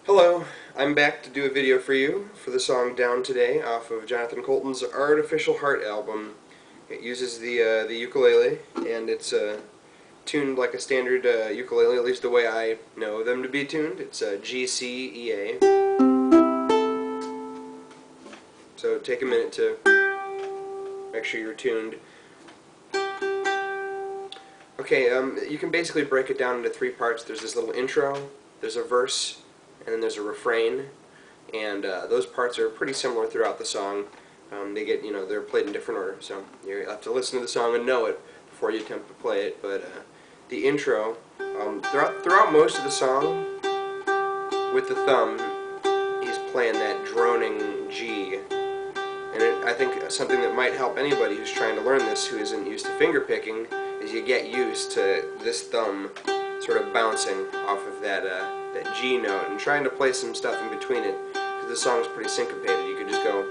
Hello, I'm back to do a video for you for the song Down Today off of Jonathan Colton's Artificial Heart album. It uses the ukulele, and it's tuned like a standard ukulele, at least the way I know them to be tuned. It's G, C, E, A. So take a minute to make sure you're tuned. Okay, you can basically break it down into three parts. There's this little intro, there's a verse, and then there's a refrain, and those parts are pretty similar throughout the song. They're played in different order, so you have to listen to the song and know it before you attempt to play it. But the intro, throughout most of the song, with the thumb, he's playing that droning G, and I think something that might help anybody who's trying to learn this who isn't used to finger picking is you get used to this thumb sort of bouncing off of that G note and trying to play some stuff in between it, because the song's pretty syncopated. You could just go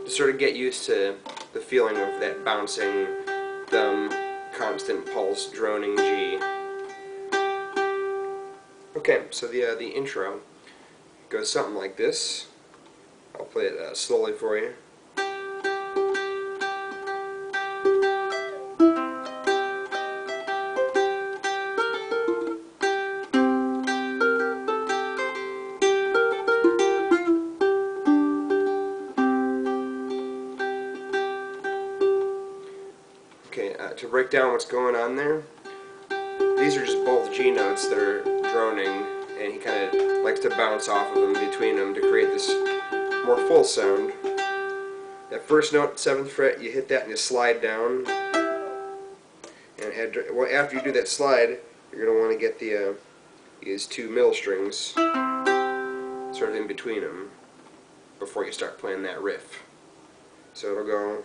to sort of get used to the feeling of that bouncing thumb, constant pulse, droning G. Okay, so the intro goes something like this. I'll play it slowly for you. Okay, to break down what's going on there, these are just both G notes that are droning, and he kind of likes to bounce off of them between them to create this more full sound. That first note, 7th fret, you hit that and you slide down, and after you do that slide, you're going to want to get these two middle strings sort of in between them before you start playing that riff. So it'll go.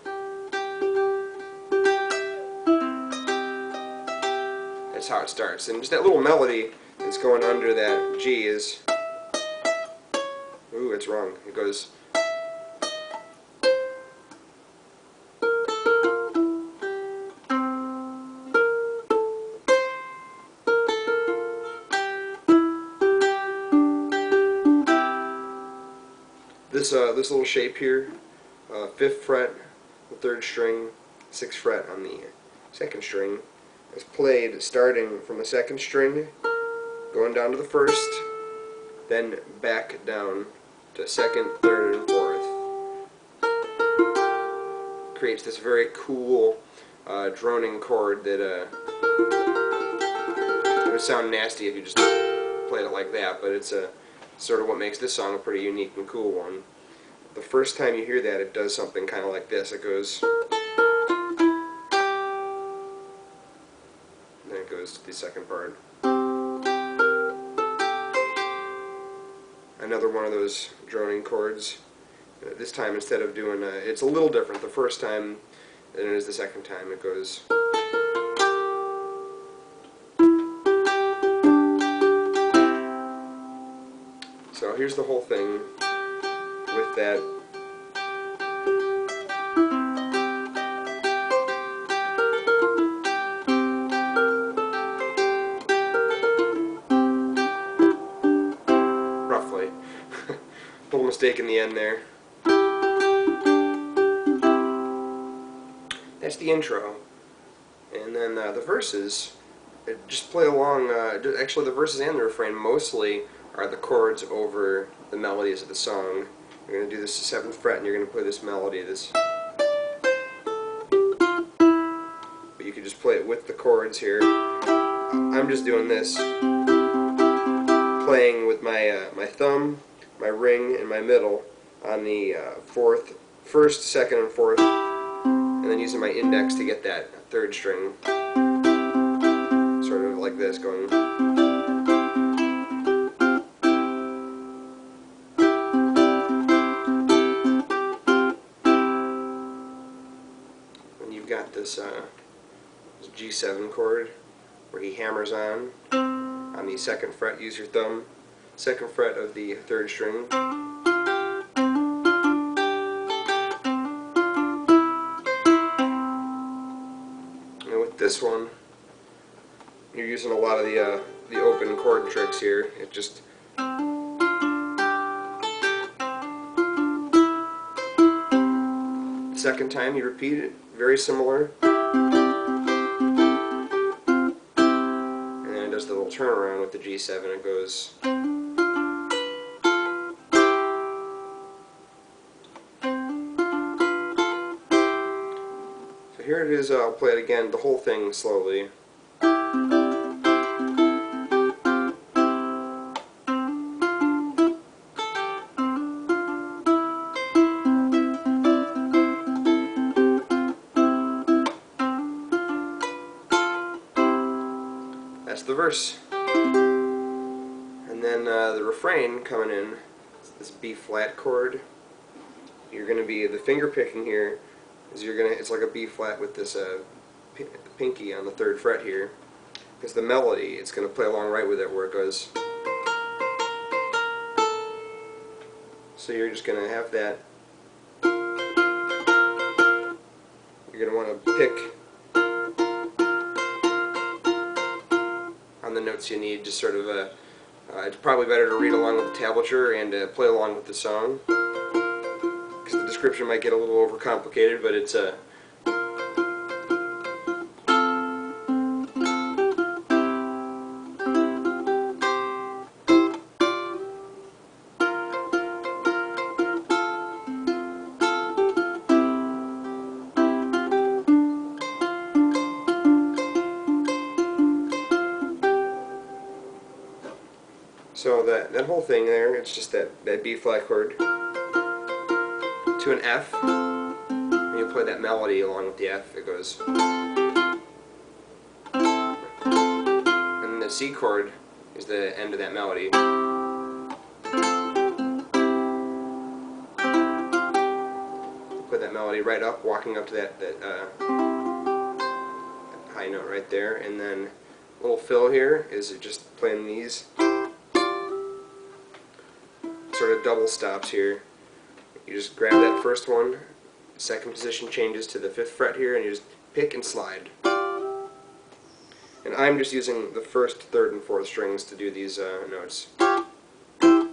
That's how it starts, and just that little melody that's going under that G is. Ooh, it's wrong. It goes. This little shape here, 5th fret, the 3rd string, 6th fret on the 2nd string, is played starting from the 2nd string, going down to the 1st, then back down to 2nd, 3rd, and 4th. Creates this very cool droning chord that it would sound nasty if you just played it like that, but it's sort of what makes this song a pretty unique and cool one. The first time you hear that, it does something kind of like this. It goes, and then it goes to the second part. Another one of those droning chords. This time, instead of doing it's a little different the first time than it is the second time. It goes. So here's the whole thing with that. Roughly. Little mistake in the end there. That's the intro. And then the verses, just play along. Actually, the verses and the refrain mostly are the chords over the melodies of the song. You're going to do this 7th fret, and you're going to play this melody. But you could just play it with the chords here. I'm just doing this, playing with my thumb, my ring, and my middle on the 1st, 2nd, and 4th, and then using my index to get that 3rd string, sort of like this, going. And you've got this G7 chord where he hammers on the 2nd fret. Use your thumb, 2nd fret of the 3rd string. this one, you're using a lot of the open chord tricks here. It just the second time you repeat it, very similar, and then it does the little turnaround with the G7. It goes. So here it is. I'll play it again, the whole thing slowly. That's the verse. And then the refrain coming in, this B flat chord. You're going to be, the finger picking here is it's like a B flat with this pinky on the 3rd fret here. Because the melody, it's going to play along right with it where it goes. So you're just going to have that. You're going to want to pick on the notes you need, just sort of it's probably better to read along with the tablature and play along with the song, because the description might get a little overcomplicated, but it's so that whole thing there, it's just that B flat chord to an F, and you play that melody along with the F. It goes, and the C chord is the end of that melody. Play that melody right up, walking up to that high note right there, and then a little fill here is just playing these sort of double stops here. You just grab that first one, second position changes to the 5th fret here, and you just pick and slide. And I'm just using the 1st, 3rd, and 4th strings to do these notes. Then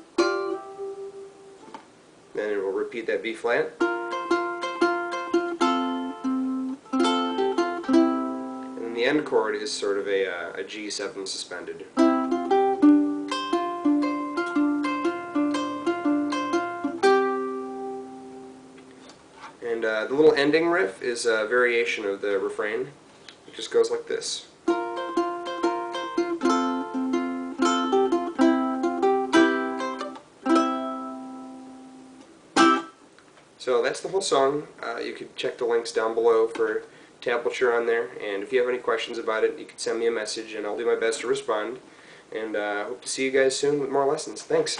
it will repeat that B flat. And then the end chord is sort of a G7 suspended. And the little ending riff is a variation of the refrain. It just goes like this. So that's the whole song. You could check the links down below for tablature on there, and if you have any questions about it, you can send me a message and I'll do my best to respond. And hope to see you guys soon with more lessons. Thanks!